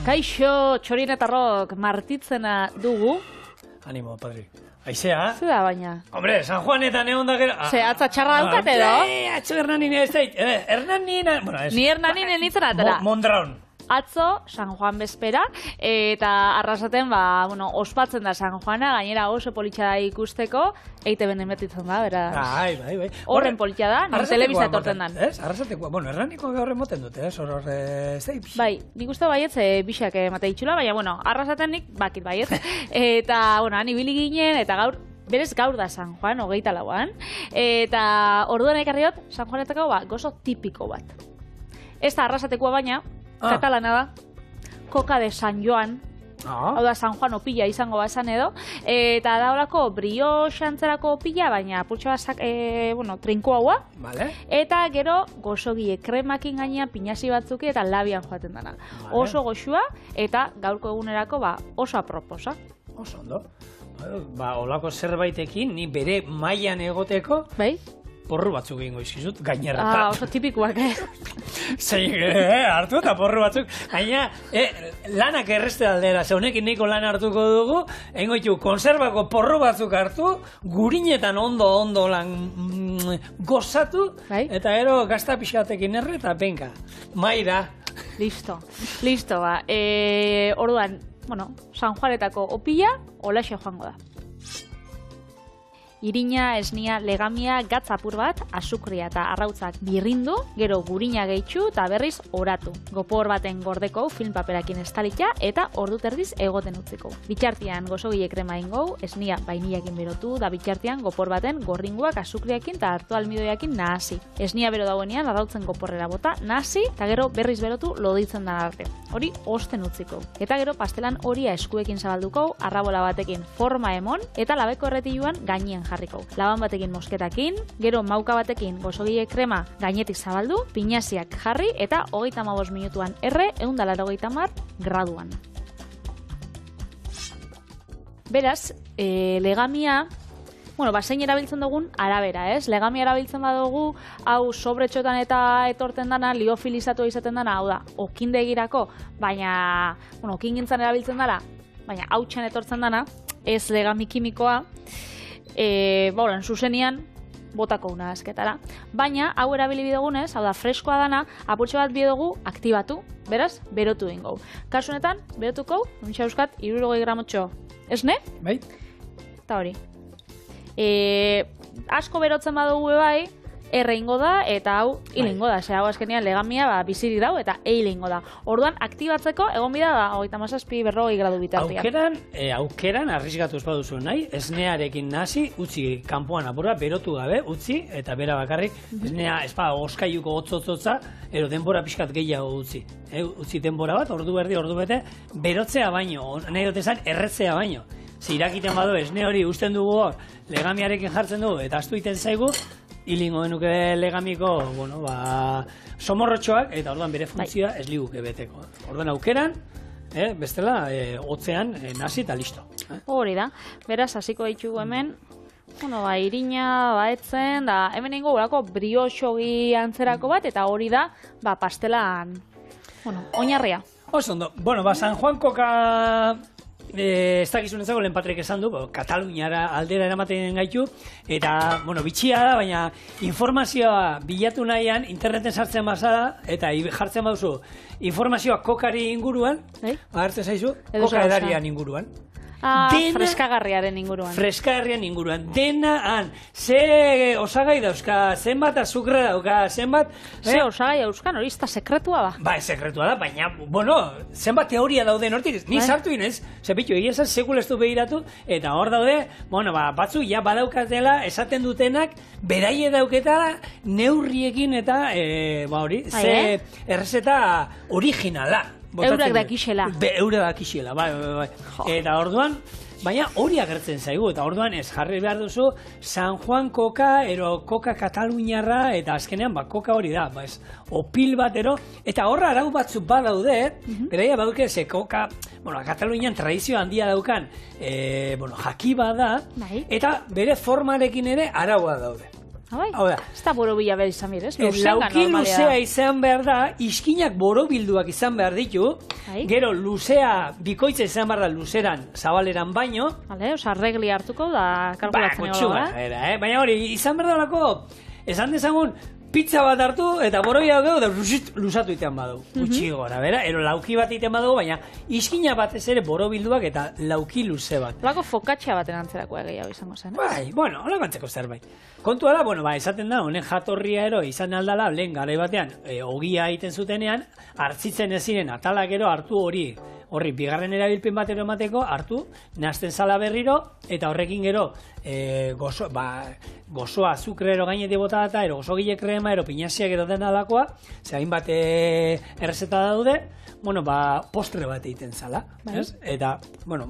Kaixo, txorin eta rok martitzena dugu. Animo, padri. Aizea? Zu da baina. Hombre, San Juanetan egon da gero... Ze, atza txarra daukat edo? Atzo Hernanin ez dait. Hernanin... Bueno, ez. Ni Hernanin enitzen atera. Mondraun. Atzo, San Juan bezpera, eta arrasaten, ospatzen da San Juana, gainera oso politxa da ikusteko, eite benden betitzen da, beraz. Bai. Horren politxa da, non telebista etorten dan. Ez, arrasatekoa. Bueno, Hernaniko gaur emoten dute, ez? Hor, zeip. Bai, nik uste baietz, bixak emate itxula, baina, arrasaten nik bakit baietz. Eta, han ibili ginen, eta gaur, berez gaur da San Juan, 24an, eta orduan ekarriot, San Juanetako, gozo tipiko bat. Ez da arrasatekoa baina, katalana da, Coca de San Joan, hau da San Juan opila izango bazan edo, eta da horako brioxe antzerako opila, baina pultsa bazak, trinko haua, eta gero gozogie kremakin gainean pinazi batzuki eta labian joaten dana. Oso goxua eta gaurko egunerako oso aproposa. Oso ondo. Olako zerbaitekin, ni bere mailan egoteko, porru batzuk egingo izkizut, gainerrata. Oso tipikoak, Zein, hartu eta porru batzuk. Gaina, lanak erreste aldera, ze honekin niko lan hartuko dugu, egingo ditu, konserbako porru batzuk hartu, gurinetan ondo lan gozatu, eta gero gazta pixatekin erre, eta benga, maira. Listo, ba. Orduan, San Juanetako opila, holaxe joango da. Irina, esnia, legamia, gatz apur bat, azukria eta arrautzak birrindu, gero gurina gehitxu eta berriz oratu. Gopor baten gordeko film paperakin estalitia eta ordu terdiz egoten utziko. Bitxartian gozogile krema ingou, esnia bainiakin berotu, da bitxartian gopor baten gorringuak azukriakin eta hartu almidoiakin nahasi. Esnia bero dauenean arrautzen goporrera bota, nahasi eta gero berriz berotu loditzen dan arte. Hori osten utziko. Eta gero pastelan horia eskuekin zabalduko, arrabola batekin forma emon eta labeko erretiluan gainien jarriko. Laban batekin mosketakin, gero mauka batekin gozogile krema gainetik zabaldu, pinaziak jarri eta 35 minutuan erre 180 graduan. Beraz, legamia, zein erabiltzen dugun arabera, ez? Legamia erabiltzen badugu, hau sobretxotan eta etorten dana, liofilizatua izaten dana, hau da, okindegirako, baina, okingintzan erabiltzen dala, baina hautsen etortzen dana, ez legami kimikoa, zuzenian, botako una asketara. Baina, hau erabili bidegunez, hau da, freskoa dana, apurtxe bat bidedugu aktibatu, beraz, berotu ingou. Kasu honetan, berotuko, nuntxa euskat, 60 gramotxo esne? Bai. Eta hori. Asko berotzen badugu bai, erre ingo da, eta hau hilingo da. Hau azkenean legamia bizirik dau, eta hilingo da. Orduan, aktibatzeko, egon bida da, 37-40 gradu bitartian. Aukeran, arrisgatuz baduzu nahi, esnearekin nahasi, utzi kanpoan apurra, berotu gabe, utzi, eta bera bakarrik, esnea, oskaiuko hotzotzotza, ero denbora pixkat gehiago utzi. Utzi denbora bat, ordu berdi, ordu bete, berotzea baino, nahi dut esan, erretzea baino. Irakiten badu, esne hori usten dugu hor, legamiarekin jartzen dugu, eta astu iten zaigu, hilingo genuke legamiko, somorrotxoak, eta orduan bere funtzioa ez liguke beteko. Orduan aukeran, bestela, hotzean, nasi eta listo. Hori da, beraz, hasiko ditugu hemen, irina, etzen, da, hemen ingo horako brioxogi antzerako bat, eta hori da, pastelan, oinarria. Oso ondo, San Juan Coca... Ez dakizunetzako lehen Patrik esan du, Kataluniara aldera eramaten gaitu, eta, bitxia da, baina informazioa bilatu nahian, interneten sartzen bazada, eta jartzen baduzu, informazioa kokari inguruan, agertzen zaizu, koka edarian inguruan. Freskagarriaren inguruan. Freskagarrian inguruan. Dena han, ze osagai dauzka, zenbat azukre dauka, zenbat... Ze osagai dauzkan, hori ez da sekretua da. Sekretua da, baina, zenbat teoria dauden hortik, ni sartu inez, zepitu, egizan sekul ez du behiratu, eta hor daude, batzu, badaukatela, esaten dutenak, beraie dauketala, neurriekin eta, ze errezeta originala. Eurak dakixela. Eurak dakixela, bai. Eta orduan, baina hori agertzen zaigu, eta orduan ez jarri behar duzu San Juan Coca, ero Coca Kataluniarra, eta azkenean, Coca hori da, opil bat, eta horra arau batzuk badaude, beraia baduke ze Coca, Katalunian tradizio handia daukan, jakiba da, eta bere formarekin ere araua daude. Bai, Hau da, ez da borobila behar izan bir, ez? lauki luzea izan behar da, iskinak borobilduak izan behar ditu, gero luzea, bikoitza izan behar da luzeran, zabaleran baino. Vale, oza, regli hartuko da kalkulatzen baina hori, izan behar da lako, esan dezagun, pizza bat hartu eta borobila dugu, da luzatu itean badu. Gutxi gora, bera, ero lauki bat itean badu, baina iskina batez ere borobilduak eta lauki luze bat. Olako fokatxa baten antzerako gehiago izango zen, Bai, bueno, hola bantzeko zerbait. Kontua da, bueno, esaten da, honen jatorria ero izan aldala, lehen garai batean, ogia egiten zutenean, hartzitzen ez ziren atala gero hartu horri bigarren erabilpen batero emateko, hartu, nazten zala berriro, eta horrekin gero, gozoa azukrero gainetik bota eta, ero gozogile krema, ero pinaziak ero den alakoa, ze hainbat errezeta daude, bueno, postre bat egiten zala, ez? Eta, bueno,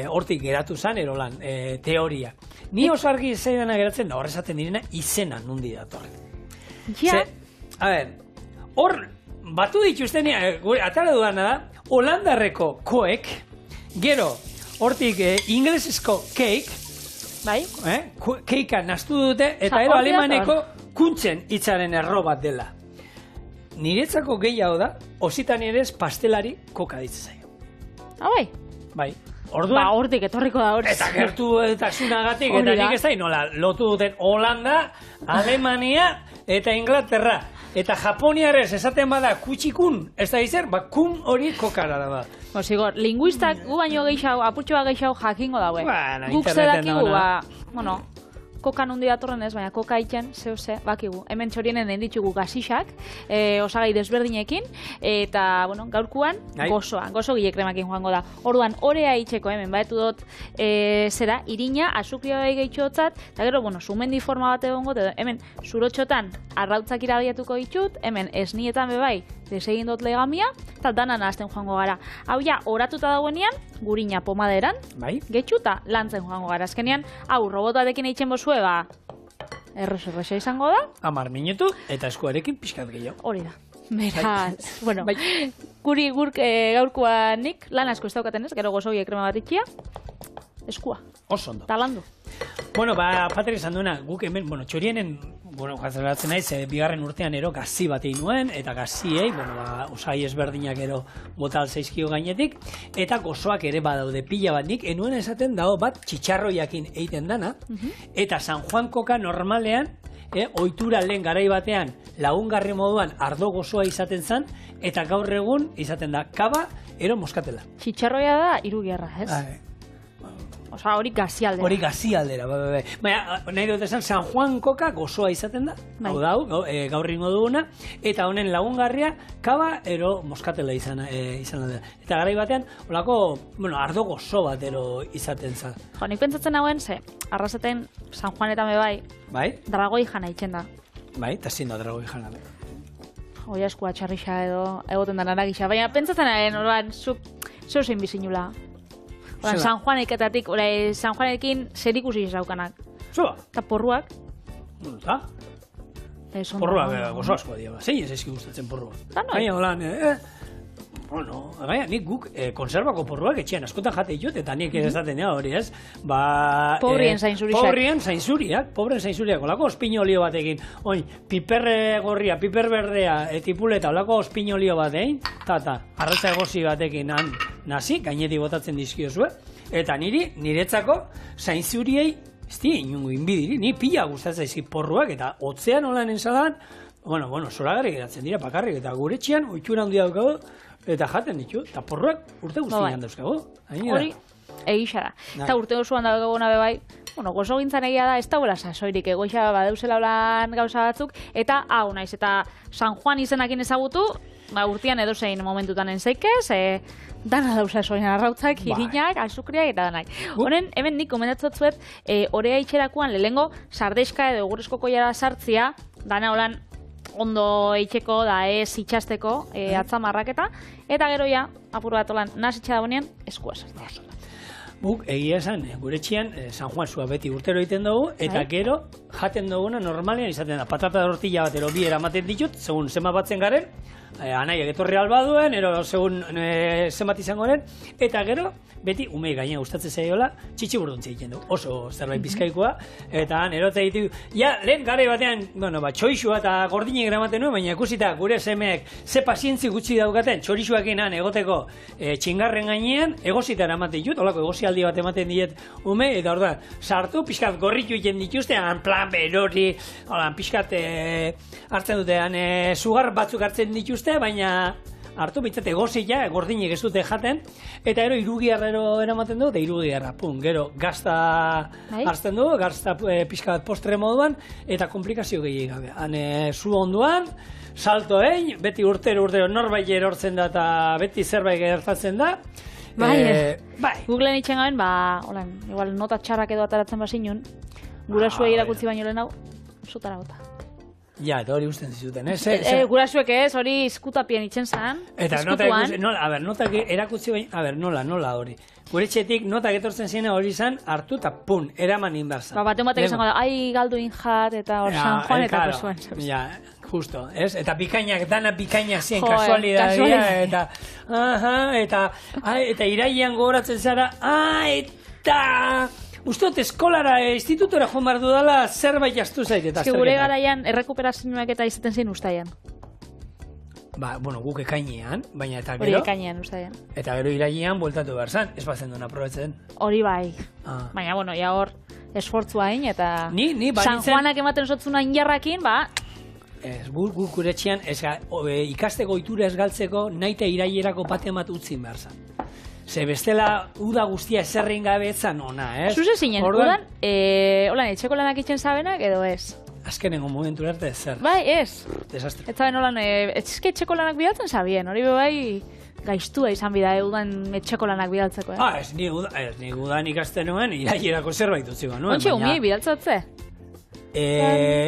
hortik geratu zen, erolan, teoria. Ni oso argi zeidana geratzen da, horrezaten direna, izena nundi datorren. Ja. A ber, hor, batu dituzten, atara dudana da, holandarreko koek, gero, hortik inglesezko cake, bai? Keika naztu dute, eta ero alemaneko kuntzen hitzaren erro bat dela. Niretzako gehiago da, ositan ere pastelari koka ditzen zaio. Bai? Bai. Orduan, hortik etorriko da hori. Eta gertu eta sunagatik, eta nik ez da, nola, lotu duten Holanda, Alemania eta Inglaterra. Eta Japoniarez esaten bada kutxikun, ez da izer, kun hori kokara da. Zigor, linguistak gu baino gehiago, apurtxoa gehiago jakingo daue. Guk zedakigu, bueno, koka nundi datorren ez, baina koka itxen, zehose, bakigu. Hemen txorienen den ditugu gazixak, osagai desberdinekin, eta, bueno, gaurkuan, gozo gile kremakin joango da. Orduan, orea itxeko hemen, baetu dut, zera, irina, azukria bai gehitxotzat, eta gero, bueno, sumendi forma bat egongo, hemen, zurotxotan, arrautzak irabiatuko ditut, hemen, esnietan bebai, desegin dut legamia, eta danan azten joango gara. Hau ja, oratuta dagoenean, gurina pomaderan, getxuta lantzen joango gara. Azkenean, hau, robotatekin eitzen bozue, erresa izango da. 10 minutu, eta eskuarekin pixkat gehiago. Hori da. Beraz, bueno, guri gaurkoanik lan asko ez daukaten ez, gero gozogi krema bat itxia, eskua. Oso ondo. Talandu. Bueno, Patri esan duena, guk hemen, txorienen, jatzeratzen naiz, bigarren urtean ero gazi bat egin nuen, eta gaziei, osai ezberdinak ero botal zaizkio gainetik, eta gozoak ere badaude pila bat nik, enuen esaten dago bat txitxarroiakin egiten dana, eta San Juan koka normalean, ohitura lehen garai batean, lagungarri moduan ardo gozoa izaten zen, eta gaur egun izaten da kaba, ero moskatela. Txitxarroia da irugiarra, ez? Osa, hori gazialdera. Hori gazialdera, baina, nahi dut esan, San Juan koka gozoa izaten da, hau da, gaur ingo duguna, eta honen lagungarria, kaba, ero moskatela izan da. Eta garai batean, holako, ardo gozo bat ero izaten za. Jo, nik pentsatzen hauen, arrasaten San Juanetan bebai, dragoi jana itxen da. Bai, eta zin da dragoi jana. Hoi askua txarrixa edo, egoten da naragisa, baina pentsatzen hauen, orban, zeu zein bizinula. San Juaneketatik, San Juanekin zer ikusi izaukanak. Zua? Eta porruak. Eta? Porruak gozo asko dira. Zein ez ezki gustatzen porruak. Baina holan, baina nik guk konservako porruak etxean askotan jate ditut, eta nik esaten hori ez. Pobrien zainzuriak. Pobrien zainzuriak. Olako ospinolio batekin. Piper gorria, piper berdea, tipuleta, olako ospinolio batekin. Eta, arratza egozi batekin nazi, gainetik botatzen dizkiozue. Eta niretzako zainzuriei, ez di, inungo inbidiri, ni pila gustatzen izki porruak, eta hotzean holan ensadan, zoragarri geratzen dira pakarrik, eta gure txian, oitxura handia daukago, eta jaten ditu, eta porruak urte guztian dauzkago. Hori, egisa da. Eta urte osoan daukago nabe bai, gozo gintzan egia da, ez dauela sasoirik egoisa badeuzela holan gauza batzuk, eta hau naiz, eta San Juan izenakin ezagutu, urtean edozein momentutan entzaikez, dana dauza soin arrautzak, irinak, azukriak eta danak. Honen, hemen nik komendatzuet, orea itxerakuan lehengo sardeska edo egurrezko koiara sartzia, dana holan ondo eitxeko da ez itxasteko atzamarraketa, eta gero ja, apur bat holan, nasitxa dagoenean, eskua sartzea. Buk, egia esan, gure txian, San Juan zua beti urtero egiten dugu, eta gero jaten duguna normalean izaten da. Patata tortilla bat ero bi eramaten ditut, segun zenbat batzen garen, anaiak etorri albaduen, ero segun zenbat izango den, eta gero, beti umei gaina gustatzen zaiola, txitxiburduntzia egiten du. Oso zerbait bizkaikoa, eta han erote ditu, ja, lehen garai batean, bueno, txorixua eta gordinek eramaten nuen, baina ikusita gure semeek ze pazientzi gutxi daukaten, txorixuakin han egoteko txingarren gainean, egosita eramaten ditut, olako egosialdi bat ematen diet ume, eta orduan, sartu, pixkat gorritu egiten dituzte, han plan berori, pixkat hartzen dutean, sugar batzuk hartzen dituzte, baina hartu bitzate gozila, gordinek ez dute jaten, eta gero irugiarrero eramaten du, eta irugiarra, gero gazta hartzen du, gazta pixka bat postre moduan, eta komplikazio gehiagik gabe. Han zu onduan, salto egin, beti urtero norbait erortzen da, eta beti zerbait gertatzen da. Bai, Googleen itxen gaben, igual nota txarrak edo ataratzen bazinun, gurasuei irakutzi baino lehen hau, zutara gota. Ja, eta hori usten zizuten, ez? Gurasuek ez, hori izkutapien itxen zan, izkutuan. Notak erakutzi baino, nola hori. Gure txetik notak etortzen ziren hori izan, hartu eta pun, eraman inbarzan. Baten batek izango da, ai galdu injat, eta hor San Juan eta persuen. Ja, justo, ez? Eta bikainak, dana bikainak ziren, kasualidadia, eta irailean gogoratzen zara, eta... Uztot, eskolara, institutora joan behar dudala zerbait jaztu zait. Ez gure garaian errekuperazioak eta izaten zen ustaian. Bueno, guk ekainean, baina eta gero... Hori ekainean ustaian. Eta gero irailean bueltatu behar zan, ez bazen duen aprobetzen. Hori bai. Baina, bueno, ja hor esfortzua hain eta... Ni San Juanak ematen zotzuna injarrakin, Ez, guk kuretxean, ikasteko ohitura ez galtzeko, nahi eta irailerako bate bat utzin behar zan. Ze bestela, uda guztia eserrein gabe etzan ona, ez? Zuze zinen, udan, etxeko lanak itxen zabenak edo ez? Azkenengo momentu erte ezer. Bai, ez. Desastre. Ez zaben holan, etxeko lanak bidaltzen zabien, hori bai gaiztua izan bida, udan etxeko lanak bidaltzeko, Ez ni udan ikasten nuen, irailerako zerbait utzi ba nuen. Ontxe, umiei bidaltzatze?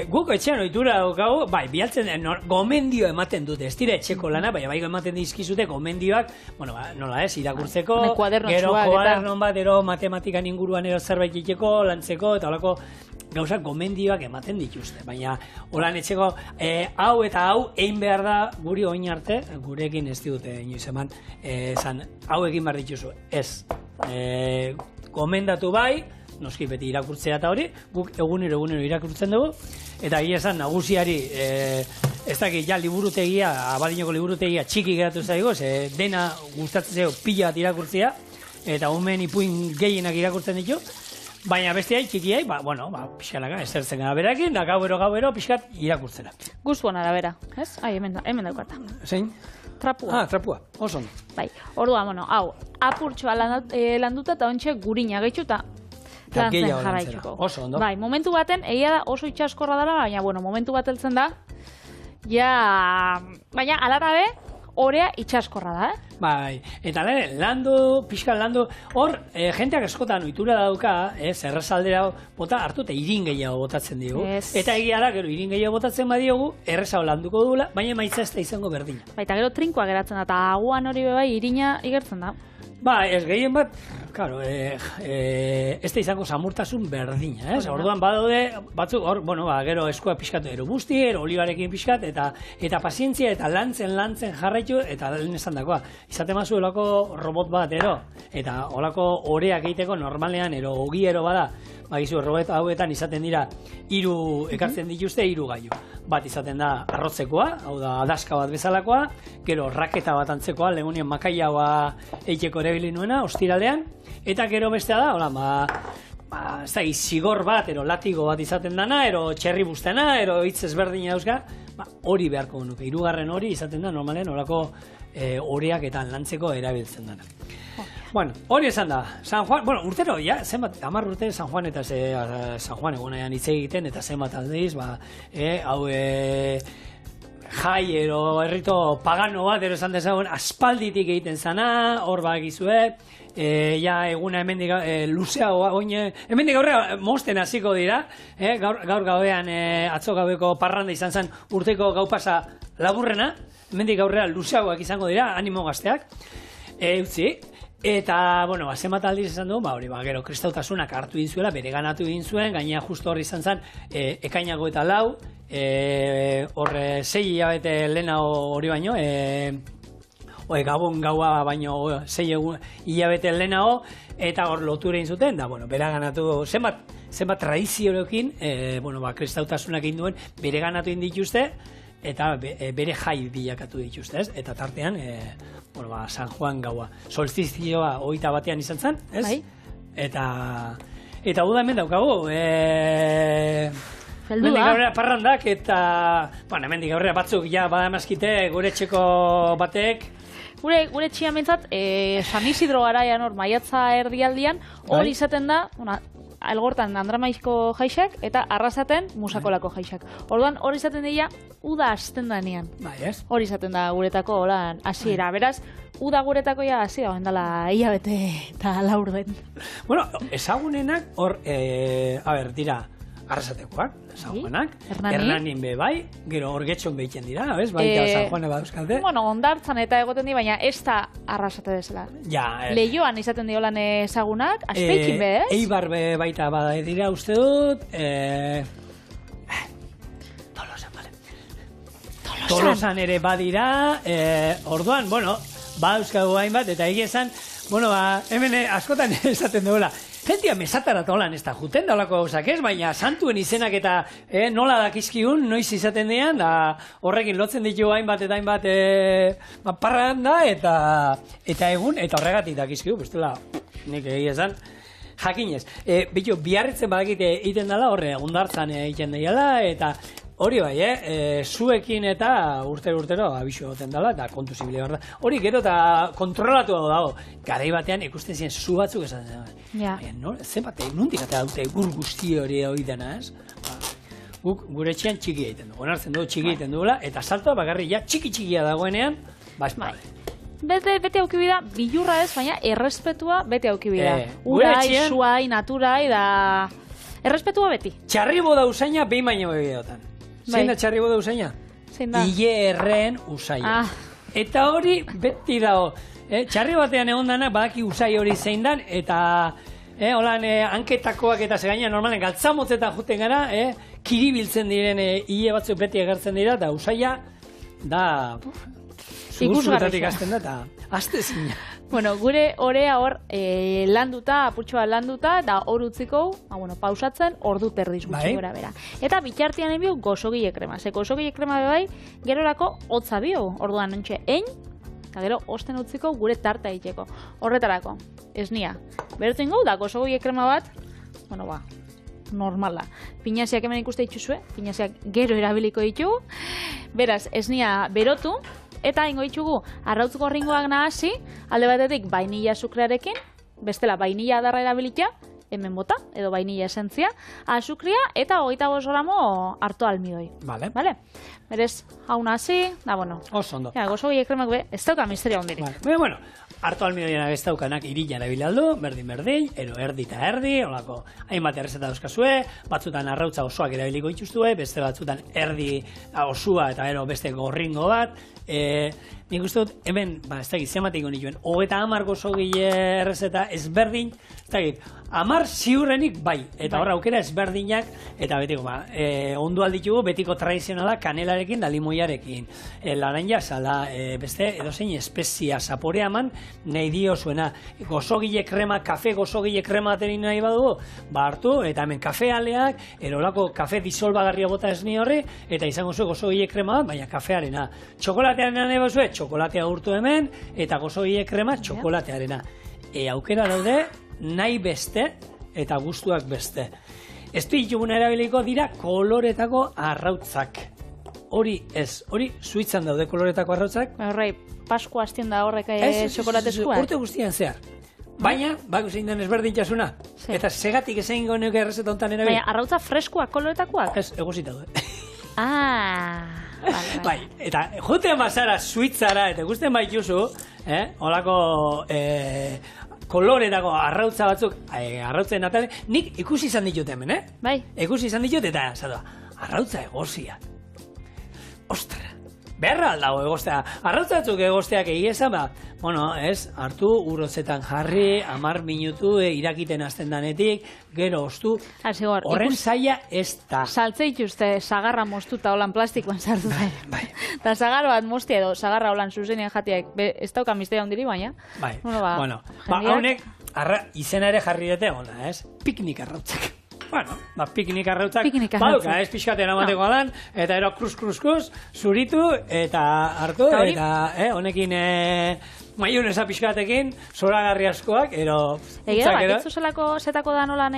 Guk etxean ohitura daukagu, bai, bialtzen gomendio ematen dute, ez dira etxeko lana, bai ematen dizkizute gomendioak, bueno, nola ez, irakurtzeko, gero kuadernon bat, ero matematikan inguruan ero zerbait egiteko, lantzeko, eta holako gauzak gomendioak ematen dituzte, baina holan etxeko, hau eta hau egin behar da guri oin arte, gurekin ez digute inoiz eman, hau egin behar dituzu, ez, gomendatu bai, noski beti irakurtzea eta hori, guk egunero irakurtzen dugu, eta egia esan nagusiari, ez dakit ja liburutegia, Abadiñoko liburutegia txiki geratu zaigo, dena gustatzen zaio pila bat irakurtzea, eta umen ipuin gehienak irakurtzen ditu, baina bestiai txikiai, pixkanaka, esertzen gara berakin, da gauero, pixkat irakurtzera. Gustuan arabera, ez? Hemen daukarta. Zein? Trapua. Trapua, oso ondo. Bai, orduan, hau, apurtxoa landuta eta ontxe gurina gehitxu eta lantzen jarraituko. Oso ondo. Bai, momentu baten, egia da oso itxaskorra dela, baina, momentu bat heltzen da, baina, alarabe, orea itxaskorra da, Bai, eta pixkan landu, hor, jenteak eskotan ohitura dauka, errezaldera bota hartu eta irin gehiago botatzen digu. Eta egia da, gero irin gehiago botatzen badiogu, errezago landuko dugula, baina maitza ez da izango berdina. Baita gero trinkoa geratzen da, eta aguan hori bai irina igertzen da. Ba, ez gehien bat, claro, ez da izango samurtasun berdina, ez? Orduan badaude, batzuk, hor, gero eskua pixkatu ero busti, ero olibarekin pixkat, eta pazientzia, eta lantzen jarraitu, eta lehen esan dakoa. Izaten mazu olako robot bat, eta olako oreak egiteko normalean, ogiero bada, bagizu, robot hauetan izaten dira, ekartzen dituzte, 3 gailu. Bat izaten da arrotzekoa, hau da adaska bat bezalakoa, gero raketa bat antzekoa, legunien makaiagoa eiteko erabili nuena, ostiralean, eta gero bestea da, ez da, zigor bat, latigo bat izaten dana, txerri bustena, hitz ezberdina dauzka, hori beharko nuke, 3. hori izaten da, normalen, horako oreak eta lantzeko erabiltzen dana. Bueno, hori esan da, San Juan, urtero, zenbat, 10 urte San Juan eta San Juan egunean hitz egiten, eta zenbat aldiz, hau jai errito pagano bat, esan dezagun, aspalditik egiten zana, hor bagizue, eguna hemendik luzeago, hemendik aurrera mosten hasiko dira, gaur gauean atzo gaueko parranda izan zen urteko gau pasa laburrena, hemendik aurrera luzeagoak izango dira, animo gazteak, utzi, Eta, bueno, zenbat aldiz esan du, hori, gero, kristautasunak hartu egin zuela, bere ganatu egin zuen, gainera justo hori izan zen, ekainago eta lau, horre 6 hilabete lehenago hori baino, Gabon gaua baino 6 hilabete lehenago, eta hor lotura egin zuten, da, bueno, bere ganatu, zenbat tradiziorekin, kristautasunak egin duen, bere ganatu egin dituzte, eta bere jai bilakatu dituzte, ez? Eta tartean, San Juan gaua. Solstizioa 21 izan zen, ez? Bai. Eta uda hemen daukagu, hemendik aurrera parrandak, eta, hemendik aurrera batzuk, ja, badamazkite, gure etxeko batek. Gure txian bintzat, San Isidro garaian hor, maiatza erdialdian, hori izaten da, algortan Andramaizko jaixak eta arrasaten Musakolako jaixak. Orduan hori izaten dira uda hasten danean. Hori izaten da guretako holan hasiera. Beraz, uda guretako ja hasiera ondala hilabete eta laurden. Bueno, ezagunenak hor, dira arrasatekoak, ezagunenak. Hernanin be bai, gero hor getxon behiten dira, bez? Baita San Juane badauzkalte. Bueno, ondartzan eta egoten di, baina ez da arrasate bezala. Ja. Leioan izaten diolan ezagunak, Azpeikin be, ez? Eibar be baita bada dira uste dut, Tolosan, bale. Tolosan ere badira, orduan, badauzkagu hainbat, eta egia esan, hemen askotan esaten duela, jentia mesatarat holan ez da juten daulako gauzak ez, baina santuen izenak eta nola dakizkiun, noiz izaten dean, da horrekin lotzen ditu hainbat eta hainbat parranda eta egun, eta horregatik dakizkiu, bestela, nik egia esan, jakinez. Biarritzen badakite egiten dela, horre, ondartzan egiten dela, eta hori bai, zuekin eta urtero abisu egoten dela, eta kontu zibile behar da. Hori gero eta kontrolatu dago. Garai batean ikusten ziren zu batzuk esan zen. Zenbat, nondik eta dute gur guzti hori hori dena, ez? Gure etxean txiki egiten dugu. Onartzen dugu txiki egiten dugula, eta saltoa bakarri ja txiki-txikia dagoenean, espade. Bete aukibida, bilurra ez, baina errespetua bete aukibida. Urai, suai, naturai, da... Errespetua beti. Txarribo da usaina behin baino bebideotan. Zein da txarribo da usaina? Zein da? Ile-erren usaia. Eta hori beti dago. Txarri batean egon danak badaki usai hori zein dan, eta holan hanketakoak eta segaina normalen galtzamotzetan juten gara, kiribiltzen diren ile batzuk beti egertzen dira, eta usaia da... Zugurtatik azten da, eta azte zina. Bueno, gure orea hor landuta, apurtxoa landuta, da hor utziko, pausatzen, ordu terdiz gutxi gora bera. Eta bitxartian enbio gosogile krema. Gosogile krema bebai, gerorako hotza bio, orduan nontxe eta gero osten utziko gure tarta egiteko. Horretarako, esnia. Berotzen gau da gosogile krema bat, normala. Pinaziak hemen ikuste dituzue, pinaziak gero erabiliko ditugu. Beraz, esnia berotu, eta ingo ditugu arrautz gorringoak nahasi, alde batetik vainilla azukrearekin, bestela vainilla adarra erabilita, hemen bota, edo vainilla esentzia, azukria eta 25 gramo harto almidoi. Vale. Berez, hau nahasi, da oso ondo. Gosogile kremak be, ez dauka misteria hondirik. Bueno, harto almidoiena ez daukanak irila erabilaldu, berdin, erdi eta erdi, holako, hainbat errezeta dauzkazue, batzutan arrautza osoak erabiliko dituztue, beste batzutan erdi osua eta beste gorringo bat, nik uste dut, hemen, ez dakit, zematiko nituen, 30 gosogile errezeta ezberdin, ez dakit, 10 ziurrenik bai, eta horra aukera ezberdinak, eta betiko, ondo alditugu, betiko tradizionala kanelarekin da limoiarekin, laranja sala, beste edozein espezia zaporea eman, nahi dio zuena, gosogile krema, kafe gosogile krema aterin nahi badugu, hartu, eta hemen kafealeak, erolako kafe disolbagarria bota esni horri, eta izango zuen gosogile krema bat, baina kafearena. Txokolatearena nahi bazue, txokolatea urtu hemen, eta gosogile krema, txokolatearena. Aukera daude, nahi beste, eta gustuak beste. Ez dituguna erabiliko dira koloretako arrautzak. Hori ez, hori Suitzan daude koloretako arrautzak. Horrei, Paskua hastien da horrek txokolatezkoa. Urte guztian zehar. Baina, bako zein den ezberdintasuna. Eta segatik ezein goneuke errezeta hontan erabil. Baina, arrautza freskoak, koloretakoak? Ez, egosita daude. Bai, eta juten bazara Suitzara, eta gusten baituzu, holako koloretako arrautza batzuk, arrautzen natale, nik ikusi izan ditut hemen, Bai. Ikusi izan ditut, eta arrautza egozia. Ostra, beharra aldago egostea. Arrautza batzuk egosteak egia esan, bueno, hartu urrozetan jarri, 10 minutu irakiten hasten danetik, gero ostu, horren zaila ez da. Saltze dituzte sagarra moztuta holan plastikoan sartu zen. Eta sagar bat moztia edo, sagarra holan zuzenean jatiak, ez dauka misteria ondiri baina. Bueno, honek, izena ere jarri dute ona, piknik arrautzak. Bueno, piknik arrautzak, baduka, pixkaten amateko alan, eta ero kruz, zuritu, eta hartu, eta honekin maionesa pixkatekin, zoragarri askoak, ero... Egia, bakitzu zelako zetako da nolan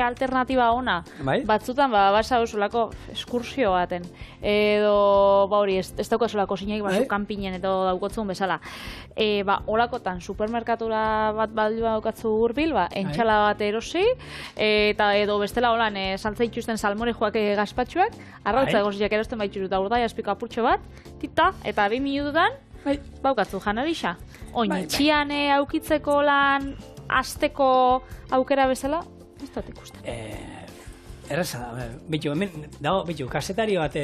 alternatiba ona. Batzutan, basa zulako eskursio baten. Edo, hori, ez dauka zulako zineik, kanpinen eta daukotzun bezala. Olakotan, supermerkatura bat daukatzu hurbil, entxala bat erosi, eta edo bestela holan saltza itxusten salmorejoak gazpatxuak, arrautza egosiak erosten baitxuzu, eta urdai azpiko apurtxo bat, tita, eta 2 minututan, baukatzu janabisa. Oin, itxian aukitzeko lan, azteko aukera bezala, ez dut ikusten. Erraza da, bitu, kasetari bat,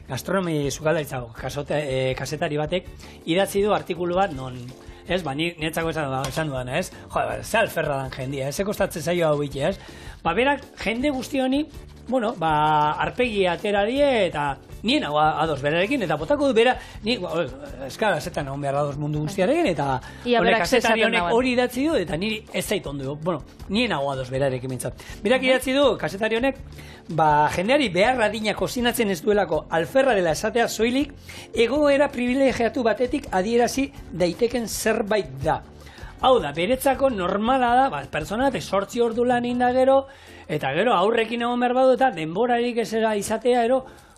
gastronomi sukaldaritzago, kasetari batek, idatzi du artikulu bat, non, netzako esan dudan, ze alferra dan jendia, ze kostatzen zaio hau biti, berak, jende guzti honi, arpegi atera die, eta nien hau ados berarekin, eta botako du bera, eskara, zetan egon behar ados mundu guztiarekin, eta kasetari honek hori idatzi du, eta niri ez zait ondo, nien hau ados berarekin mintzat. Berak idatzi du, kasetari honek, jendeari behar adina kozinatzen ez duelako alferra dela esatea soilik, egoera privilegiatu batetik adierazi daiteken zerbait da. Hau da, beretzako normala da, pertsona batek 8 ordu lan inda gero, eta gero aurrekin egon behar badu eta denborarik ezera izatea,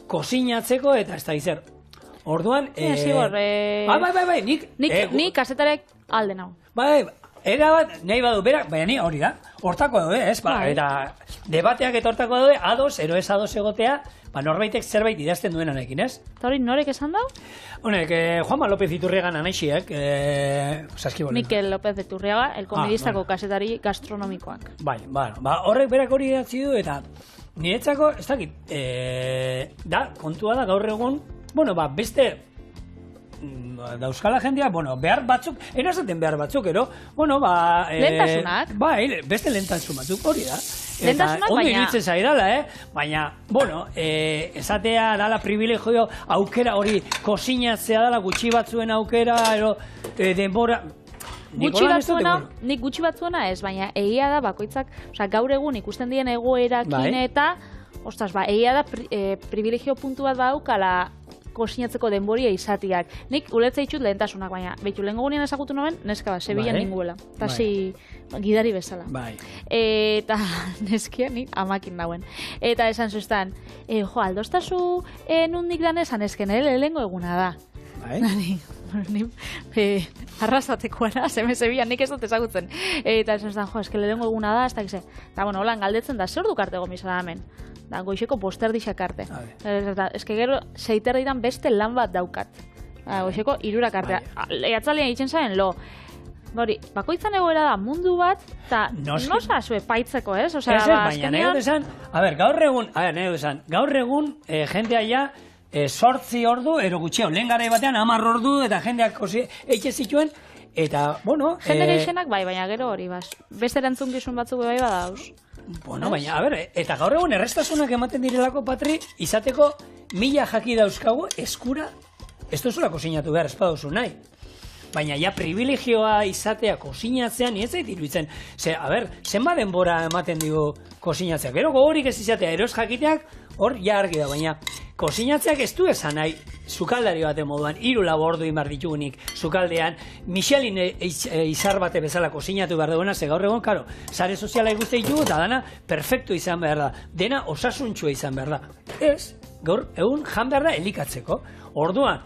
kozinatzeko eta ez da izer. Orduan... Nik kasetarek alde nau. Era bat, nahi badu berak, baina ni hori da, hortako daude, eta debateak eta hortako daude, ados, ero ez ados egotea, norbaitek zerbait idazten duen anekin, ez? Eta hori norek esan dau? Honek, Juanma López Iturriaga nanaixiek, saskibolen. Mikel López Iturriaga, el komedistako kasetari gastronomikoak. Horrek berak hori idatzi du, eta niretzako, ez dakit, kontua da gaur egun, beste... dauzkala jendia, behar batzuk, erazaten behar batzuk, lentasunak? Beste lentasun batzuk, hori da. Lentasunak, baina... Ondo iruditzen zairala, baina, esatea dala privilegio aukera hori, kozinatzea dala gutxi batzuen aukera, denbora... Nik gutxi batzuena ez, baina egia da bakoitzak, gaur egun ikusten dien egoerakin eta, egia da privilegio puntu bat baukala kozinatzeko denboria izatiak. Nik uletze ditut lehentasunak, baina behitu lehen gogunean ezagutu noben, neska bat, Sevillan ninguela. Eta gidari bezala. Eta neskia nik amakin dauen. Eta esan zuztan, aldostazu nundik dan esan esken, lehengo eguna da. Arrasatekoa, Sevillan nik ez dut ezagutzen. Eta esan zuztan, eske lehengo eguna da, ez da gize. Eta holan galdetzen da, zer duk arte gomizada hemen? Da, goixeko posterdixak arte. Ez que gero, seiterritan beste lan bat daukat. Goixeko 3 artea. Eatzalean itzen zaren lo. Bakoitzan egoera da mundu bat, eta nosa zue paitzeko, ez? Baina nahi esan, gaur egun, jendea ja, 8 ordu, ero gutxeo, lehen garai batean 10 ordu, eta jendeak eitxe zituen, eta, jende gehienak baina gero hori, beste erantzun batzuk bai badauz. Baina, eta gaur egun errestasunak ematen direlako, Patri, izateko 1000 jaki dauzkagu eskura, ez duzula kozinatu behar, ez baduzu nahi. Baina ja privilegioa izatea kozinatzean, ez zait iruditzen. Zenba denbora ematen digu kozinatzea. Gero gogorik ez izatea, eroz jakiteak, hor ja argi da, baina kozinatzeak ez du esan nahi, sukaldari baten moduan, 3 ordu inbar ditugunik sukaldean, Michelin izar bate bezala kozinatu behar duena, ze gaur egon, karo, sare soziala ikuste ditugu, eta dana perfecto izan behar da, dena osasuntxua izan behar da. Ez, gaur egun jan behar da elikatzeko. Orduan,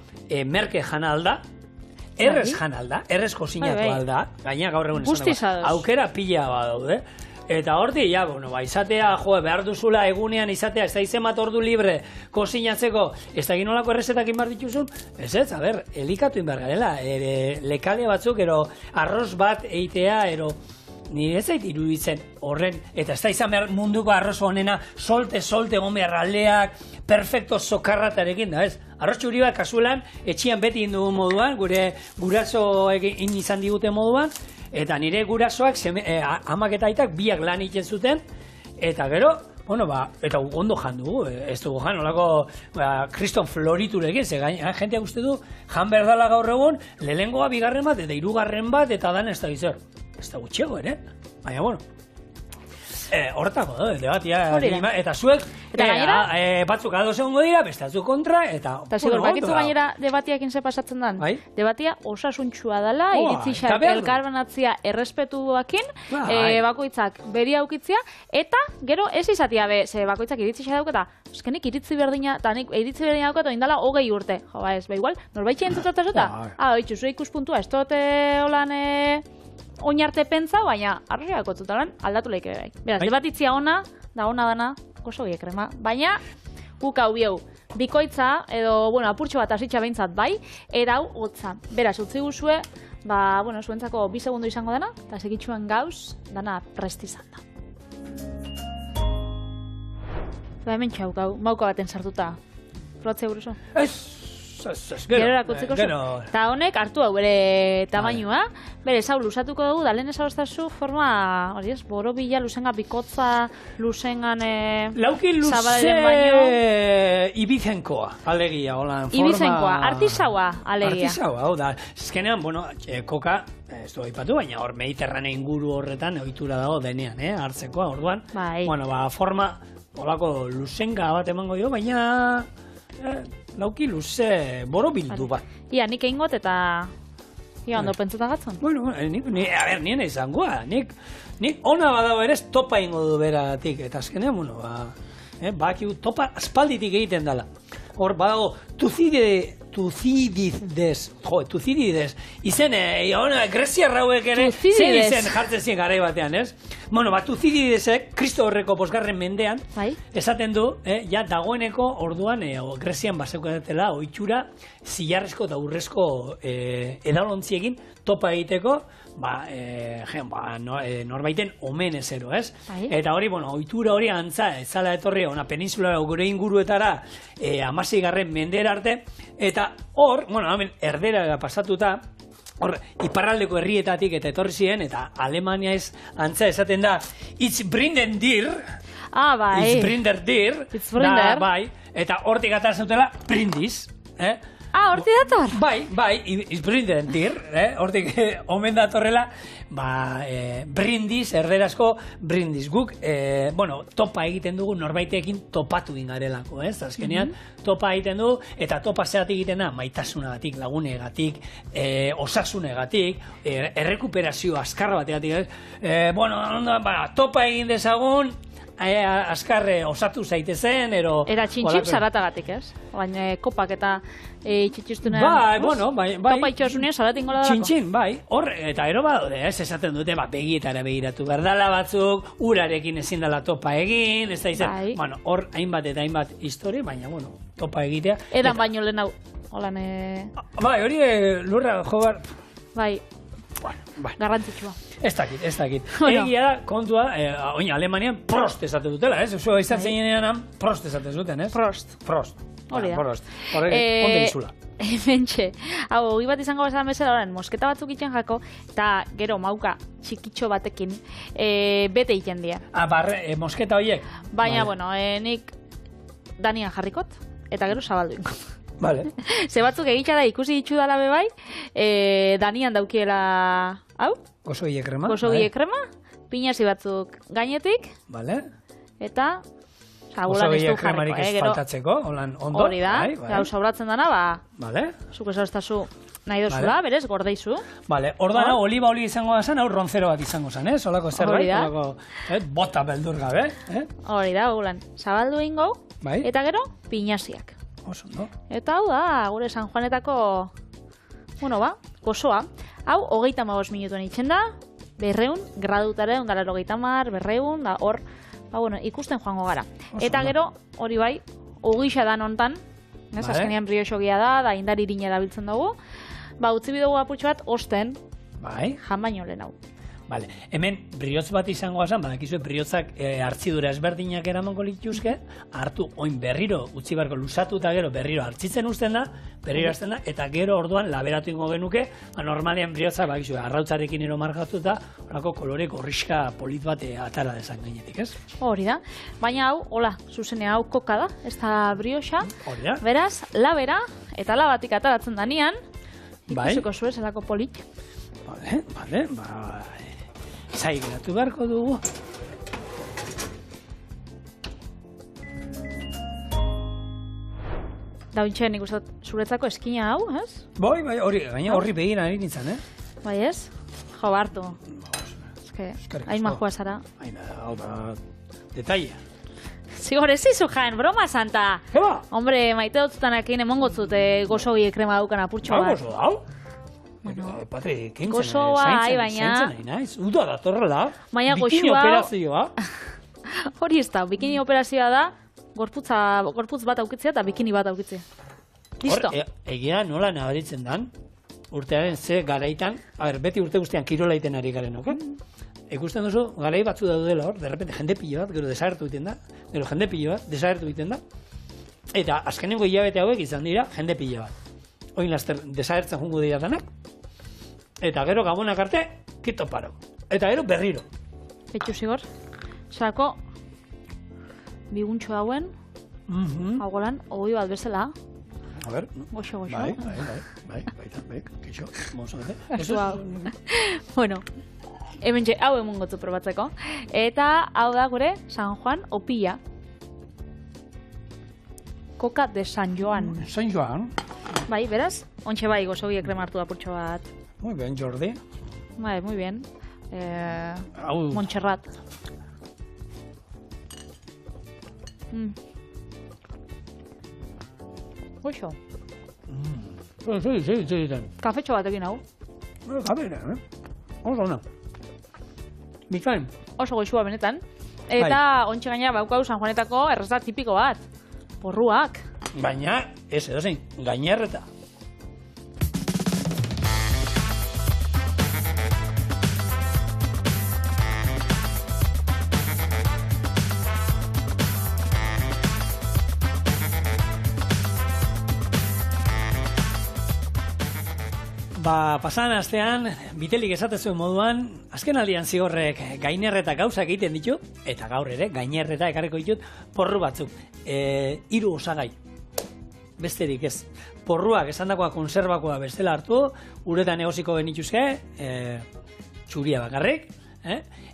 merke jana alda, errez jan alda, errez kozinatu alda, gaina gaur egun esan aukera pila badaude. Eta horti, izatea, behar duzula egunean izatea, ez da izen bat ordu libre kozinatzeko, ez da ginolako errezetak inbar dituzun, ez, elikatu inbar garela, lekale batzuk, arroz bat eitea, nire ez zait iruditzen horren, eta ez da izan behar munduko arroz honena, solte egon behar aldeak, perfecto sokarratarekin, da ez? Arroz txuri bat kasuelan, etxian beti indugun moduan, gure guraso egin izan digute moduan, eta nire gurasoak, amak eta aitak biak lan egiten zuten, eta gero, bueno, eta ondo jan dugu, ez dugu jan, olako, kriston floriturekin, ze jenteak uste du, jan berdala gaur egun, lehengoa bigarren bat, eta hirugarren bat, eta dan ez da gizor. Ez da gutxego, ere? Baina, bueno, horretako, debatia, eta zuek, batzuk ados egongo dira, beste batzuk kontra, eta... Eta zigur, bakitzu gainera debatiakin ze pasatzen dan? Debatia osasuntxua dela, iritzixak elkarbanatzia errespetuakin, bakoitzak beri aukitzia, eta gero ez izatia be, ze bakoitzak iritzixak dauketa, eskenik iritzi berdina, eta nik iritzi berdina dauketa indala 20 urte. Jo, ez, igual, norbaitxe entzutataz eta? Oitzu, zure ikuspuntua, ez dote holan... oinarte pentsa, baina arroziako zutalan aldatu lehik ere bai. Beraz, debatitzia ona, da ona dana, oso biek krema. Baina, guk hau bieu, bikoitza, edo, bueno, apurtxo bat asitxa behintzat bai, eta hau hotza. Beraz, utzi guzue, zuentzako 2 segundu izango dena, eta segitxuan gauz, dana prestizan da. Hemen txau, mauka baten sartuta. Probatzea buruzo? Gero erakutziko zu. Eta honek hartu hau bere tamainua, bere zau lusatuko dugu, da lehen ezagoztazu forma, hori ez, borobila, luzenga bikotza, luzengan lauki luze ibizenkoa, alegia, holan forma... Ibizenkoa, artisaua, alegia. Artisaua, hau da, zizkenean, bueno, koka, ez du aipatu, baina hor mediterrane inguru horretan ohitura dago denean, hartzekoa, orduan. Bueno, forma, holako luzenga bat emango dio, baina... lauki luze borobildu bat. Ia, nik egingot eta... Ia, ondo pentsuta gatzon? Bueno, nien izangoa. Nik ona badago ere topa ingo du beratik. Eta azkenean, bueno, bakiu topa aspalditik egiten dela. Hor, badago, Tuzidides, izen, Grezia rauek ere, zen izen jartzen zien garai batean, ez? Bueno, Tuzididesek, Kristo horreko 5. mendean, esaten du, ja dagoeneko orduan, Grezian baseko dela, oitxura, zilarrezko eta urrezko edalontziekin topa egiteko, norbaiten omen ezero, ez? Eta hori, bueno, ohitura hori antza, ezala etorri, ona peninsulara gure inguruetara, 16. mendera arte, eta hor, bueno, hemen erdera pasatuta, hor, iparraldeko herrietatik eta etorri ziren, eta Alemania ez antza esaten da, it's brinden dir, it's brinder dir, bai, eta hortik atazutela brindis, hortik dator? Bai, izbrinden dir, hortik omen datorrela, brindis, erderazko brindis. Guk, bueno, topa egiten dugu norbaitekin topatu ingarelako, ez? Azkenean, topa egiten dugu, eta topa zeatik egitena, maitasunagatik, lagunegatik, osasunegatik, errekuperazio askarra bategatik, bueno, topa egin dezagun, askarre osatu zaitezen, Era txintxip zaratagatik, ez? Baina kopak eta itxitxustunean... Topa itxosunean zaratin gola dako. Txintxin, hor, eta ero badode, ez? Esaten dute, begietara begiratu berdala batzuk, urarekin ezin dela topa egin, ez da izan, bueno, hor hainbat eta hainbat histori, baina, bueno, topa egitea... Edan baino lehen hau, holan... hori lurra, jobar... Garrantzitsua. Ez dakit. Egia da, kontua, oin Alemanian prost esate dutela, ez? Oso izan zeinean prost esate zuten, ez? Prost. Hori da. Horrek, onde izula. Mentxe. Hau, hori bat izango bezala bezala horren, mosketa batzuk itxen jako, eta gero mauka txikitxo batekin bete iten dira. Mosketa horiek? Baina, bueno, nik Danian jarrikot, eta gero zabaldu ingo. Vale. Ze batzuk egitxara ikusi ditxu dala bebai, Danian daukiela, hau? Gozogie krema. Pinazi batzuk gainetik. Vale. Eta, gulan ez du jarriko, faltatzeko, holan ondo. Hori da, hau sauratzen dana, Vale. Zuk esauztazu nahi dozula, berez, gordeizu. Vale, ordana oliba oli izango da zen, hau roncero bat izango zen, ez? Olako zerbait, olako bota beldur gabe. Hori da, gulan, zabaldu ingo, eta gero, pinaziak. Oso, no? Eta hau da, gure San Juanetako, bueno, gozoa. Hau, 35 minutuen itxen da, 200 gradutaren, gara 30, 200, da hor, bueno, ikusten joango gara. Eta gero, hori bai, ogixa da nontan, azkenean brioxogia da indar irina erabiltzen dugu, utzi bidugu apurtxo bat, osten, jan baino lehen hau. Vale. Hemen briotz bat izango esan, badakizue briotzak hartzidura ezberdinak eramango lituzke, hartu oin berriro utzi barko lusatu eta gero berriro hartzitzen uzten da, berriro hasten da, eta gero orduan laberatu ingo genuke, normalean briotzak badakizue arrautzarekin ero margatu eta horako kolore gorriska polit bat atara dezak gainetik, ez? Hori da, baina hau, hola, zuzene hau koka da, ez da brioxa, Hori da. beraz, labera, eta labatik ataratzen danean, Bai. ikusiko zuez, elako polit. Vale, zai geratu beharko dugu. Da nik uste zuretzako eskina hau, ez? Bai, gaina horri begira ari nintzen, Bai ez? Jo, hartu. Eske, hain majua zara. Hau da, detaila. Zigor ez izu jaen, broma santa. Eba? Hombre, maite dututanak egin emongotzut gozogi krema daukan apurtxo bat. Gozo dau? Bueno, Patri, gozoa, baina. zaintzen naiz. Uda datorrela. Baina bikini goxua- operazioa. Hori ez da, bikini operazioa da, gorputz bat aukitzea eta bikini bat aukitzea. Listo. Egia nola nabaritzen dan, urtearen ze garaitan, beti urte guztian kirola iten ari garen, oke? Ikusten duzu, garai batzu daudela hor, derrepente jende pilo bat, gero desagertu egiten da, gero jende pilo bat, desagertu egiten da, eta azkenengo hilabete hauek izan dira jende pilo bat. Oin laster desagertzen jungo dira danak, eta gero gabonak arte, kito paro. Eta gero berriro. Etxu zigor. Zako, biguntxo hauen, haugolan, ogoi bat bezala. A ver, Goxo. bai, keixo, mozo bete. Kasu hau. Bueno, hemen hau emungotzu probatzeko. Eta hau da gure San Juan opila. Coca de San Joan. San Joan. Bai, beraz, ontxe bai gozogi krema hartu apurtxo bat. Muy bien, Jordi. Bai, muy bien. Hau, Montserrat. Goxo, sí. kafetxo batekin hau. Gabera, oso ona. Bikain. Oso goxua benetan. Eta ontxe gaina baukau San Juanetako errezta tipiko bat. Porruak. Baina, ez edozein, gainerreta. Pasan astean, bitelik esatezuen moduan, azken aldian zigorrek gainerreta gauzak egiten ditu, eta gaur ere, gainerreta ekarriko ditut porru batzuk. 3 osagai. Besterik ez. Porruak esandakoa konserbakoa bestela hartu, uretan egosiko benituzke, txuria bakarrik,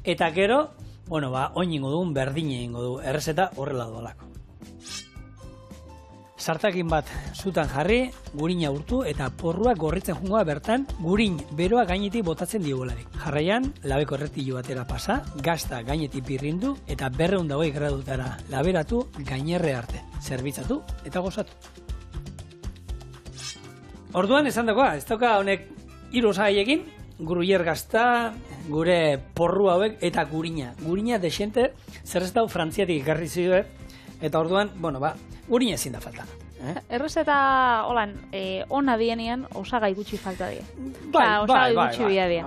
eta gero, oin ingo dugun, berdine ingo du, errezeta horrela doalako. Sartakin bat zutan jarri, gurina urtu eta porruak gorritzen jungoa bertan, gurin beroa gainetik botatzen diogolarik. Jarraian, labeko erretilu batera pasa, gazta gainetik birrindu eta 220 gradutara laberatu gainerre arte. Zerbitzatu eta gozatu. Orduan esan dagoa, ez dauka honek 3 osagaiekin, gruier gazta, gure porru hauek eta gurina. Gurina desente, zer ez dau Frantziatik ekarri zidue, eta orduan, gurina ezin da falta. Errezeta, holan, ona dienean osagai gutxi falta die. Bai, gutxi bia die.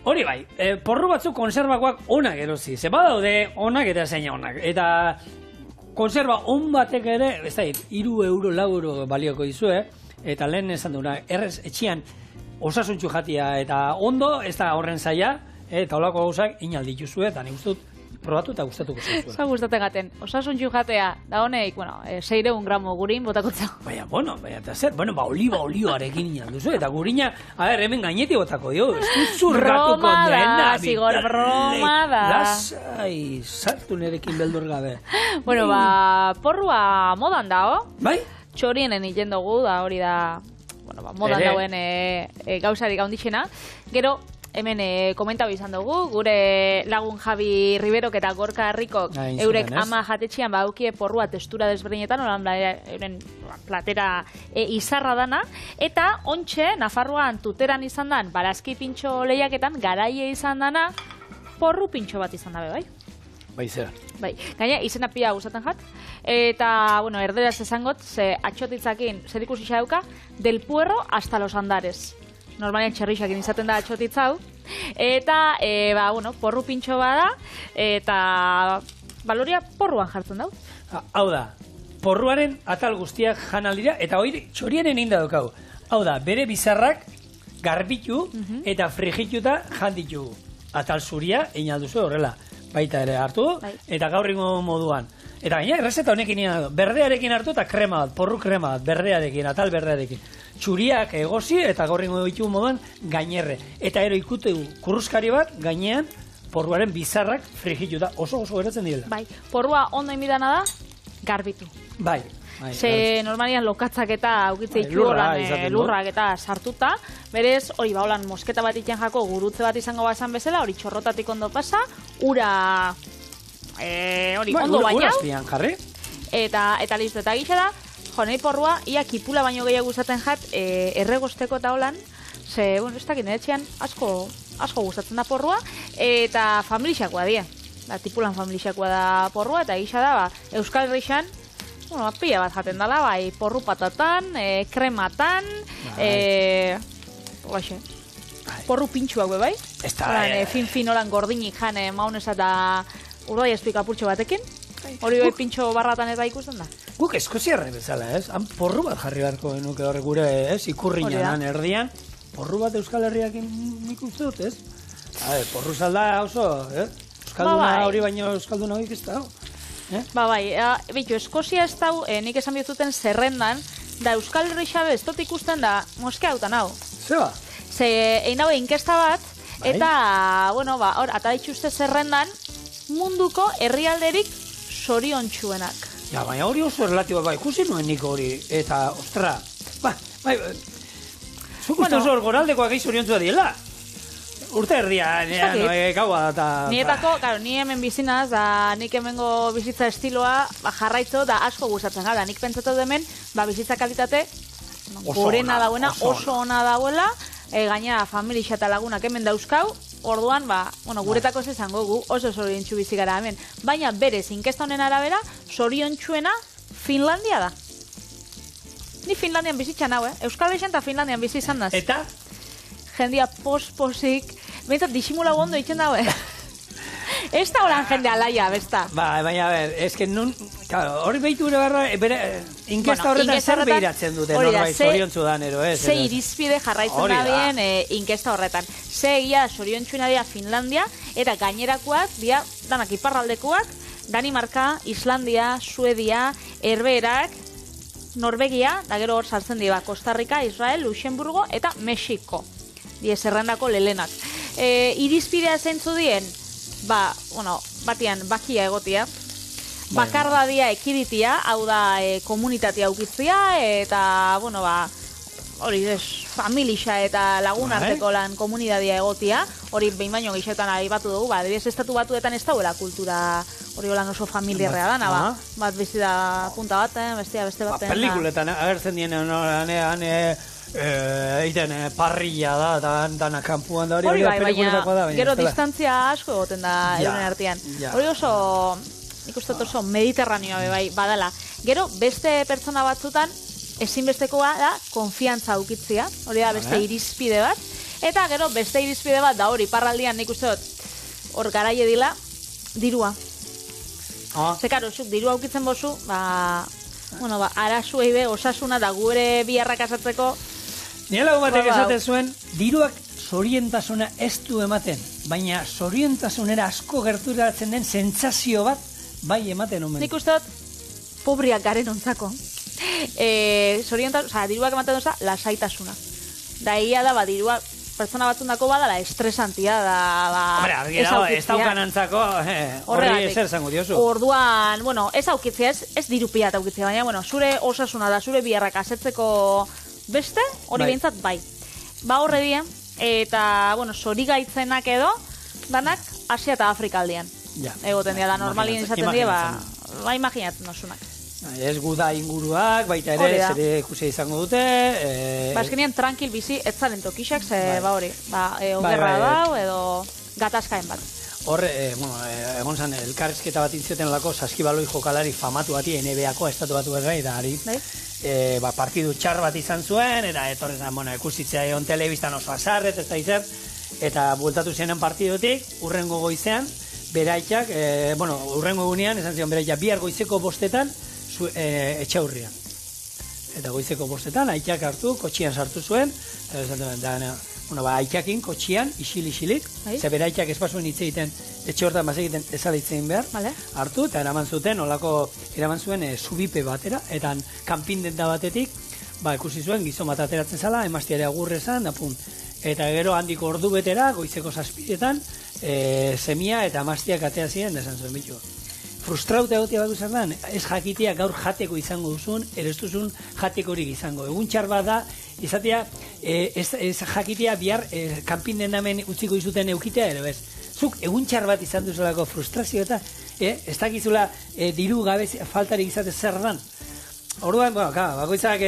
Hori bai, porru batzuk konserbakoak onak erosi. Ze badaude onak eta zein onak. Eta konserba on batek ere, ez da, 3 euro, 4 euro balioko dizue, eta lehen esan duna, errez etxian osasuntxu jatia eta ondo, ez da horren zaila, eta holako gauzak inalditu zue, eta nik uste dut probatu eta gustatuko zaizu. Za gustatzen gaten. Osasuntxu jatea, da honek, 600 gramo gurin botakotza. Baina, eta zer, olioarekin inalduzu, eta gurina, hemen gainetik botako dio, ez du zurratuko dena. Broma da, zigor, broma da. Lasai, sartu nerekin beldur gabe. Porrua modan dao. Bai? Txorienen egiten dugu, da hori da, modan dauen gauzarik gaundixena. Gero, hemen komentau izan dugu, gure lagun Javi Riberok eta Gorka Herrikok eurek ama jatetxian baukie porrua testura desberdinetan, euren platera izarra dana, eta ontxe, Nafarroan tuteran izan dan, barazki pintxo lehiaketan, garaie izan dana, porru pintxo bat izan dabe, bai? Bai, zera. Bai, gaina izena pila gustatzen jat, eta, erderaz esangot, ze atxotitzakin, zer ikusi dauka, del puerro hasta los andares. normalian txerrixakin izaten da atxotitzau, eta, porru pintxo bada, eta baloria porruan jartzen dau. Hau da, porruaren atal guztiak jan aldira, eta hori txorienen inda dokau. Hau da, bere bizarrak garbitu eta frigituta jan ditugu. Atal zuria, inalduzu horrela, baita ere hartu, eta gaur ingo moduan. Eta gaina, errezeta honekin nina, berdearekin hartu eta krema bat, porru krema bat, berdearekin, atal berdearekin. Txuriak egozi eta gaur ingo ditugu moduan gainerre. Eta ero ikutegu kurruskari bat, gainean, porruaren bizarrak frigituta oso geratzen direla. Bai, porrua ondo inbidana da, garbitu. Bai. Ze normalian lokatzak eta aukitzei lurrak eta sartuta, berez hori holan mosketa bat iten jako gurutze bat izango bazan bezala, hori txorrotatik ondo pasa, ura ondo baina. Ura azpian jarri. Eta listo, eta gisa da, nahi porrua, ia kipula baino gehiago gustatzen jat, erregosteko eta holan, ze, ez dakit, etxean asko gustatzen da porrua, eta familixakoa die. Tipulan familixakoa da porrua, eta gisa da, Euskal Herrixan, pila bat jaten dela, bai, porru patatan, krematan, porru pintxuak bai? Fin holan gordinik jane maunesa eta urdai espikapurtxo batekin. Hori bai pintxo barratan eta ikusten da. Guk eskoziarre bezala, ez? Han porru bat jarri beharko genuke horre gure, ez? Ikurriñan, erdian. Porru bat Euskal Herriakin nik uste dut, ez? Porru zalda oso, ez? Euskalduna hori baino Euskalduna horik ez da, bitu, Eskozia ez dau, nik esan bihotuten zerrendan, da Euskal Herri xabe ez dut ikusten da moske hautan hau. Zeba? Ze, egin daue inkesta bat, eta, hor, ataitxuste zerrendan, munduko herrialderik soriontsuenak. Ja, baina hori oso relatiba, ikusi nuen nik hori, eta, ostra, zuk uste oso goraldekoak gehi soriontzua diela. Urte erdia, gaua eta... Nietako, ni hemen bizinaz, da nik hemengo bizitza estiloa jarraitzo da asko gustatzen gara. Nik pentsatu hemen, bizitza kalitate gorena dauena, oso ona dauela, gaina familia eta lagunak hemen dauzkau, orduan, guretako ez izango gu oso zoriontsu bizi gara hemen. Baina berez, inkesta honen arabera, zoriontsuena Finlandia da. Ni Finlandian bizitzan hau, Euskal Herrian eta Finlandian bizi izan naz. Eta? Jendia posik, behintzat disimula ondo itzen daue. Ez da horan jendea laia, besta. Baina, ezken nun, hori behitu bere inkesta horretan zer behiratzen dute, norbait zoriontzu dan, ez? Ze irizpide jarraitzen da bien inkesta horretan. Ze egia zoriontsuena dira Finlandia, eta gainerakoak, dira danak iparraldekoak, Danimarka, Islandia, Suedia, Herbeherak, Norvegia, da gero hor sartzen dira Costa Rica, Israel, Luxemburgo eta Mexiko. Die zerrendako lelenak. Irizpidea zeintzu dien, batian bakia egotia, bakardadia ekiditia, hau da komunitatea aukitzia, eta, hori familia eta lagunarteko lan komunitatea egotia, hori behin baino gixetan aibatu dugu, adibidez estatu batuetan ez dauela kultura hori holan oso familiarrea dana, bat bizi da punta bat, bestia beste bat. Pelikuletan agertzen dien eiten parrilla da, dana kampuan da hori pelikuletako da. Gero distantzia asko egoten da euren artean. Hori oso, nik uste oso mediterraneoa bai badala. Gero beste pertsona batzutan, ezinbestekoa da konfiantza aukitzia, hori da beste irizpide bat, eta gero beste irizpide bat da hori parraldian nik uste dut hor garaie dila, dirua. Ze karo, zuk dirua aukitzen bozu, arazuei be, osasuna da gure biharrak asatzeko. Nire lagu batek esaten zuen, diruak zorientasuna ez du ematen, baina zorientasunera asko gerturatzen den sentsazio bat bai ematen omen. Nik uste dut, pobriak garen ontzako. Diruak ematen duza, lasaitasuna. Da egia da, diruak pertsona batzundako badala estresantia da... Hombre, ez daukan antzako, horri ezer zango diozu. Orduan, ez aukitzea, ez dirupia eta aukitzea, baina, zure osasuna da, zure biharrak asetzeko beste, hori behintzat bai. Horre dien, eta, zori gaitzenak edo, danak Asia eta Afrika aldean. Egoten dira, da normalien izaten dira, imaginatzen dosunak. Ez guda inguruak, baita ere, zere ikusia izango dute. Azkenean tranquil bizi, ez zaren tokixak, ogerra dau, edo gatazkaen bat. Horre, egon zan, elkarrizketa bat intzioten lako, saskibaloi jokalari famatu bati, NBA-ko estatu batu berrai, da, ari. partidu txar bat izan zuen, eta etorren ikusitzea egon telebistan oso azarret, ez da izan, eta bueltatu zenen partidutik, urrengo goizean, beraitzak, urrengo egunean, esan zion beraitzak, bihar goizeko bostetan, etxaurrian. Eta goizeko bostetan, aitzak hartu, kotxian sartu zuen, aitzakin, kotxian, isil-isilik, ze beraitzak espazuen hitz egiten, etxe hortan bazegiten ezala hitz egin behar, hartu, eta eraman zuen subipe batera, eta kanpindenta batetik, ikusi zuen, gizon bat ateratzen zala, emaztiare agurrezan, da punt. Eta gero handiko ordu betera, goizeko 7etan, semia eta emaztiak atea ziren, desan zuen bitu. Frustrauta egotea bat duzan, ez jakitea gaur jateko izango duzun, ez duzun jatekorik izango. Egun txar bat da, izatea, ez jakitea bihar kanpin dendamen utziko izuten eukitea, ere bez. Zuk egun txar bat izan duzulako frustrazio eta ez dakizula diru gabe faltarik izate zer dan. Orduan, bakoitzak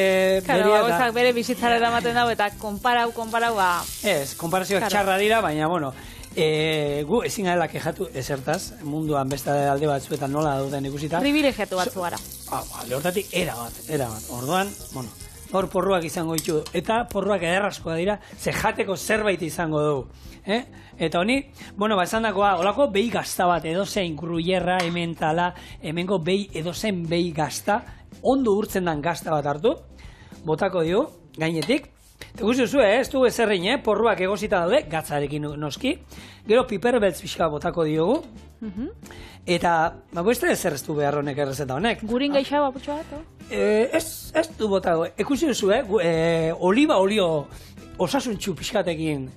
bere bizitzara eramaten dago eta konparau, Ez, konparazioak txarra dira, baina, gu ezin garela kexatu ezertaz, munduan beste alde batzuetan nola dauden ikusita. Privilegiatu batzu gara. Alde hortatik, era bat. Orduan, hor porruak izango ditu, eta porruak ederrazkoa dira, ze jateko zerbait izango dugu. Eta honi, esan dakoa, holako behi gazta bat, edozein gruierra, ementala, hemengo edozein behi gazta, ondo urtzen dan gazta bat hartu, botako dio, gainetik. Ikusi duzu, ez du ezerrein, porruak egosita daude, gatzarekin noski. Gero piperbeltz pixka botako diogu. Eta, beste ezer ez du behar honek errezeta honek. Gurin gaixaba putxo bat, Ez du botako. Ikusi duzu, oliba olio osasuntxu pixkatekin,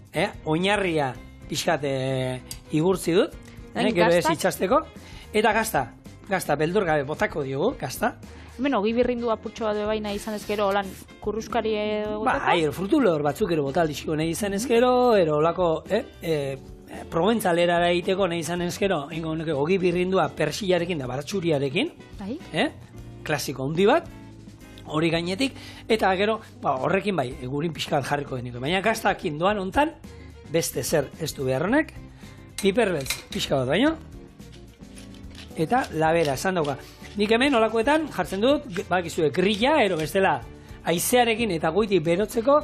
oinarria pixkate igurtzi dut. Gero ez itxasteko. Eta gazta, beldur gabe botako diogu, gazta. Hemen, ogi birrindu apurtxo bat baina izan ezkero, holan kurruskari egoteko? Frutu lehor batzuk ero botaldizko nahi izan ezkero, ero holako proventzalera egiteko nahi izan ezkero, ogi birrindua persillarekin da baratxuriarekin, klasiko handi bat, hori gainetik, eta gero, horrekin gurin pixka bat jarriko deniko. Baina gaztakin doan hontan, beste zer ez du beharronek, piperbeltz pixka bat baino, eta labera, esan dauka. Nik hemen olakoetan jartzen dut, bakizue, grilla, ero bestela, aizearekin eta goitik berotzeko,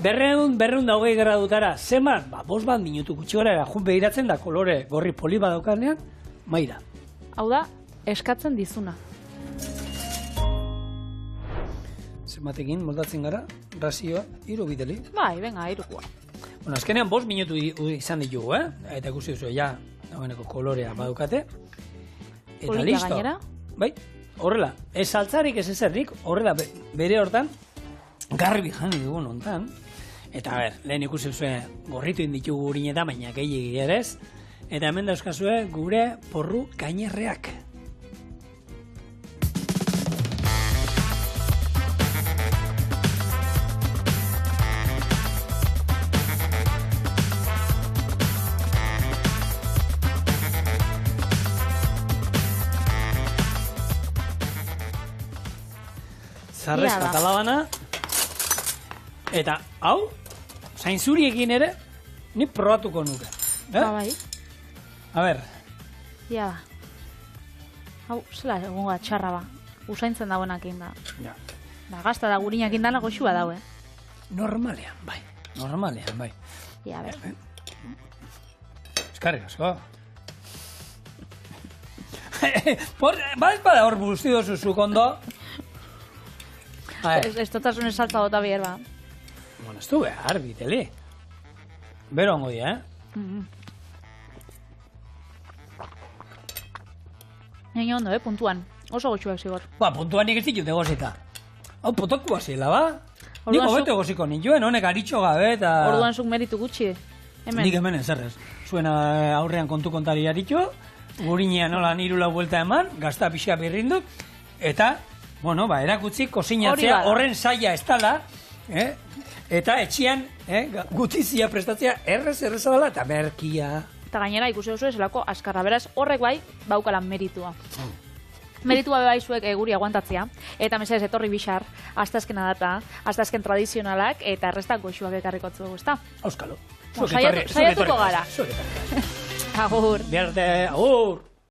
220 gradutara, zeman, 5 minutu gutxi gara, jun behiratzen da kolore gorri poli badaukanean, maira. Hau da, eskatzen dizuna. Zematekin moldatzen gara, razioa, 3 bideli. Bai, venga, 3. Azkenean 5 minutu izan ditugu, eta ikusi duzu, dagoeneko kolorea badukate. Eta listo. Bai, horrela, ez saltzarik ez ezerrik, horrela bere hortan, garbi jani dugun hontan, eta lehen ikusi zuzue gorritu inditugu gurineta, baina gehiagik ere ez, eta hemen dauzkazue gure porru gainerreak. Zarrez katalabana, eta hau, zainzuriekin ere, ni probatuko nuke. Bai. A ber. Ja, hau, zela egonga txarra ba, usaintzen dagoenakin da. Ja. Gazta da gurinakin dana goxua daue. Normalean, bai. Ja, ber. Eskarrik asko. Ba ez bada hor buztido zuzuk ondo. Ez totasun saltza bota bihar ba. Ez du behar, biteli. Bero ongo dia, Nien ondo, puntuan. Oso gotxuak zigor. Puntuan nik ez ditut egosita. Hau potoku hasila, ba? Nik hobeto egosiko nintuen, honek aritxo gabe eta... Orduan zuk meritu gutxi. Nik hemen ezerrez. Zuen aurrean kontu kontari aritxo, gurinean nola 3 buelta eman, gazta pixka birrindu, eta... erakutzi, kozinatzea, horren saia ez dala, eta etxian, gutizia prestatzea, erreza dela, eta merkia. Eta gainera ikusi oso eselako askarra, beraz horrek bai, baukalan meritua. Meritua bai zuek guri aguantatzea, eta mesedez etorri bixar, asteazkena data, asteazken tradizionalak, eta errestak goxuak ekarrikotzu dugu, ezta? Auskalo. Saiatuko gara. Zuek etorri. Agur. Biarte, agur.